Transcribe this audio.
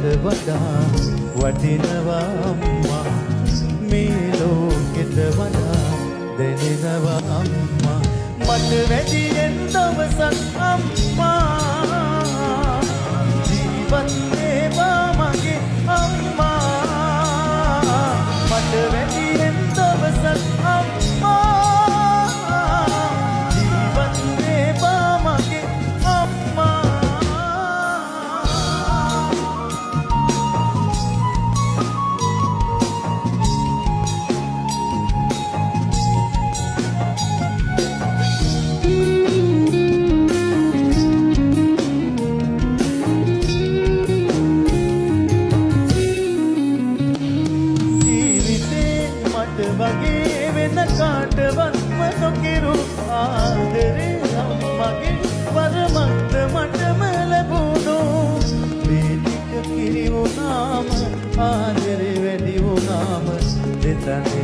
මට වඩා වටිනවා අම්මා මේ ලෝකෙට වඩා දැනෙනවා අම්මා මට වැඩියෙන් දවසක් අම්මා ජීවත් වේවා මගේ අම්මා මට වැඩියෙන් දවසක් අම්මා ජීවත් වේවා මගේ අම්මා වගේ වෙන කාටවත්ම නොකිරු ආදරේ අම්මගේ වරමක්ද මටම ලැබුණු මේ ටික කිරි වුණාම ආදරේ වැඩි වුණාම දෙතනේ